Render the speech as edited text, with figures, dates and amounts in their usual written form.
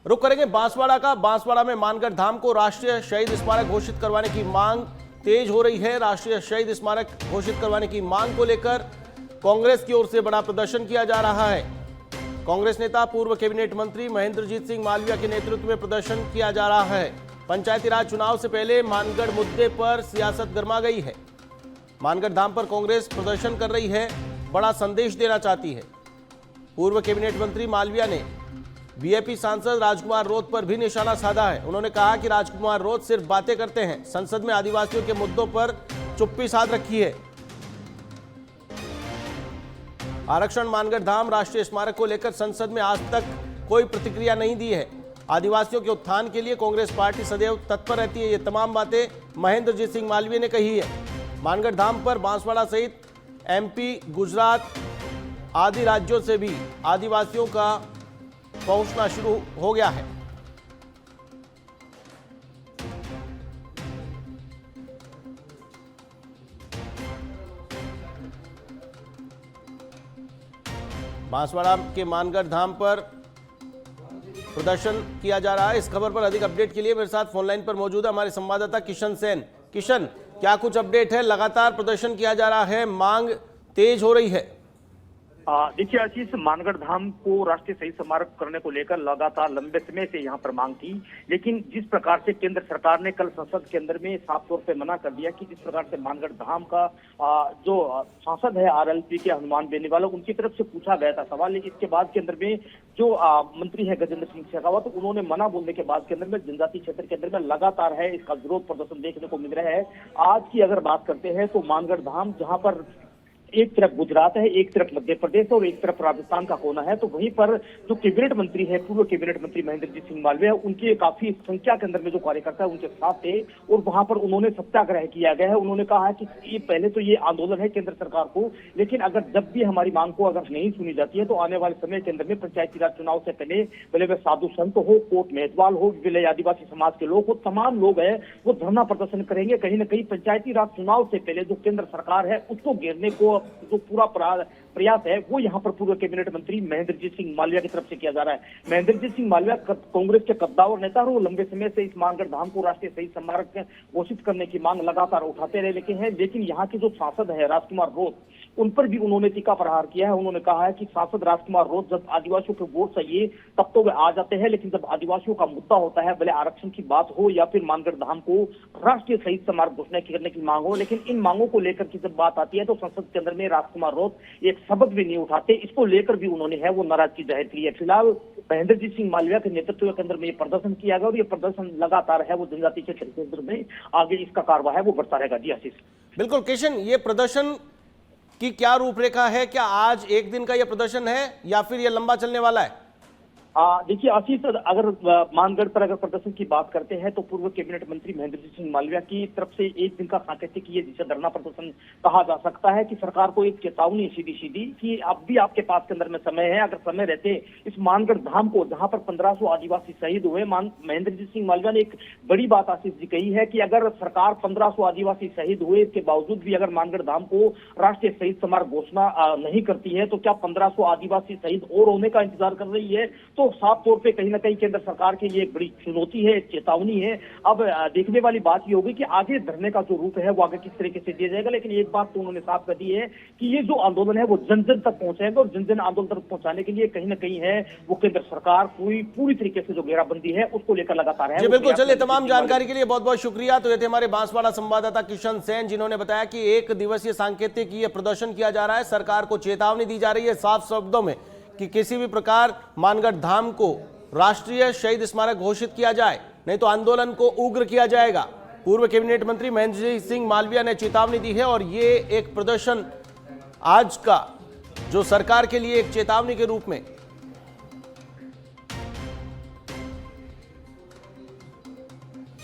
रुक करेंगे बांसवाड़ा का। बांसवाड़ा में मानगढ़ धाम को राष्ट्रीय शहीद स्मारक घोषित करवाने की मांग तेज हो रही है। राष्ट्रीय शहीद स्मारक घोषित करवाने की मांग को लेकर कांग्रेस की ओर से बड़ा प्रदर्शन किया जा रहा है। कांग्रेस नेता पूर्व कैबिनेट मंत्री महेंद्रजीत सिंह मालविया के नेतृत्व में प्रदर्शन किया जा रहा है। पंचायती राज चुनाव से पहले मानगढ़ मुद्दे पर सियासत गर्मा गई है। मानगढ़ धाम पर कांग्रेस प्रदर्शन कर रही है, बड़ा संदेश देना चाहती है। पूर्व कैबिनेट मंत्री मालविया ने बीजेपी सांसद राजकुमार रोत पर भी निशाना साधा है। उन्होंने कहा कि राजकुमार रोत सिर्फ बातें करते हैं, संसद में आदिवासियों के मुद्दों पर चुप्पी साध रखी है। आरक्षण मानगढ़ धाम राष्ट्रीय स्मारक को लेकर संसद में आज तक कोई प्रतिक्रिया नहीं दी है। आदिवासियों के उत्थान के लिए कांग्रेस पार्टी सदैव तत्पर रहती है। ये तमाम बातें महेंद्रजीत सिंह मालवीय ने कही है। मानगढ़ धाम पर बांसवाड़ा सहित एमपी, गुजरात आदि राज्यों से भी आदिवासियों का पहुंचना शुरू हो गया है। बांसवाड़ा के मानगढ़ धाम पर प्रदर्शन किया जा रहा है। इस खबर पर अधिक अपडेट के लिए मेरे साथ फोनलाइन पर मौजूद है हमारे संवाददाता किशन सेन। किशन, क्या कुछ अपडेट है? लगातार प्रदर्शन किया जा रहा है, मांग तेज हो रही है। देखिए आशीष, मानगढ़ धाम को राष्ट्रीय शहीद स्मारक करने को लेकर लगातार लंबे समय से यहाँ पर मांग थी, लेकिन जिस प्रकार से केंद्र सरकार ने कल संसद के अंदर में साफ तौर पे मना कर दिया कि जिस प्रकार से मानगढ़ धाम का जो सांसद है आरएलपी के हनुमान बेनीवाल, उनकी तरफ से पूछा गया था सवाल, लेकिन इसके बाद के अंदर में जो मंत्री है गजेंद्र सिंह शेखावत, उन्होंने मना बोलने के बाद के अंदर में जनजातीय क्षेत्र के अंदर में लगातार है इसका विरोध प्रदर्शन देखने को मिल रहा है। आज की अगर बात करते हैं तो मानगढ़ धाम जहाँ पर एक तरफ गुजरात है, एक तरफ मध्य प्रदेश और एक तरफ राजस्थान का कोना है, तो वहीं पर जो कैबिनेट मंत्री है, पूर्व कैबिनेट मंत्री महेंद्रजीत सिंह मालविया, उनके काफी संख्या के अंदर में जो कार्यकर्ता है उनके साथ थे और वहां पर उन्होंने सत्याग्रह किया गया है। उन्होंने कहा है कि ये पहले तो ये आंदोलन है केंद्र सरकार को, लेकिन अगर जब भी हमारी मांग को अगर नहीं सुनी जाती है तो आने वाले समय के अंदर में पंचायती राज चुनाव से पहले भले वे साधु संत हो, कोट मेहतवाल हो, विलय आदिवासी समाज के लोग हो, तमाम लोग है वो धरना प्रदर्शन करेंगे। कहीं ना कहीं पंचायती राज चुनाव से पहले जो केंद्र सरकार है उसको घेरने को जो पूरा प्रयास है वो यहाँ पर पूर्व कैबिनेट मंत्री महेंद्रजीत सिंह मालविया की तरफ से किया जा रहा है। महेंद्रजीत सिंह मालविया कांग्रेस के कद्दावर नेता और वो लंबे समय से इस मानगढ़ धाम को राष्ट्रीय शहीद स्मारक घोषित करने की मांग लगातार उठाते रहे, लेकिन यहाँ के जो सांसद है राजकुमार रोत, उन पर भी उन्होंने तीखा प्रहार किया है। उन्होंने कहा है कि सांसद राजकुमार रोत जब आदिवासियों के वोट चाहिए तब तो वे आ जाते हैं, लेकिन जब आदिवासियों का मुद्दा होता है, भले आरक्षण की बात हो या फिर मानगढ़ धाम को राष्ट्रीय शहीद स्मारक घोषणा करने की मांग हो, लेकिन इन मांगों को लेकर की जब बात आती है तो संसद के अंदर में राजकुमार रोत एक शब्द भी नहीं उठाते। इसको लेकर भी उन्होंने है वो नाराजगी जाहिर की है। फिलहाल महेंद्रजीत सिंह मालविया के नेतृत्व के अंदर में ये प्रदर्शन किया गया और ये प्रदर्शन लगातार है वो जनजातीय क्षेत्र के अंदर में आगे इसका कार्रवाई है वो बढ़ता रहेगा। जी आशीष। बिल्कुल किशन, ये प्रदर्शन की क्या रूपरेखा है? क्या आज एक दिन का ये प्रदर्शन है या फिर ये लंबा चलने वाला है? देखिए आशीष, अगर मानगढ़ पर अगर प्रदर्शन की बात करते हैं तो पूर्व कैबिनेट मंत्री महेंद्रजीत सिंह मालविया की तरफ से एक दिन का सांकेतिक ये जिसे धरना प्रदर्शन कहा जा सकता है कि सरकार को एक चेतावनी सीधी सीधी कि अब भी आपके पास के अंदर में समय है, अगर समय रहते इस मानगढ़ धाम को जहां पर 1500 आदिवासी शहीद हुए, महेंद्रजीत सिंह मालविया ने एक बड़ी बात आशीष जी कही है कि अगर सरकार 1500 आदिवासी शहीद हुए इसके बावजूद भी अगर मानगढ़ धाम को राष्ट्रीय शहीद स्मारक घोषणा नहीं करती है तो क्या 1500 आदिवासी शहीद और होने का इंतजार कर रही है? तो साफ तौर पे कहीं ना कहीं केंद्र सरकार के लिए एक बड़ी चुनौती है, चेतावनी है। अब देखने वाली बात ये होगी कि आगे धरने का जो रूप है वो आगे किस तरीके से दिया जाएगा, लेकिन एक बात तो उन्होंने साफ कर दी है कि ये जो आंदोलन है वो जन जन तक पहुंचेगा और जन जन आंदोलन तक पहुंचाने के लिए कहीं ना कहीं है वो केंद्र सरकार पूरी तरीके से जो घेराबंदी है उसको लेकर लगातार है। बिल्कुल, चलिए तमाम जानकारी के लिए बहुत बहुत शुक्रिया। तो ये थे हमारे बांसवाड़ा संवाददाता किशन सेन, जिन्होंने बताया कि एक दिवसीय सांकेतिक ये प्रदर्शन किया जा रहा है। सरकार को चेतावनी दी जा रही है साफ शब्दों में कि किसी भी प्रकार मानगढ़ धाम को राष्ट्रीय शहीद स्मारक घोषित किया जाए, नहीं तो आंदोलन को उग्र किया जाएगा। पूर्व कैबिनेट मंत्री महेंद्रजीत सिंह मालविया ने चेतावनी दी है और ये एक प्रदर्शन आज का जो सरकार के लिए एक चेतावनी के रूप में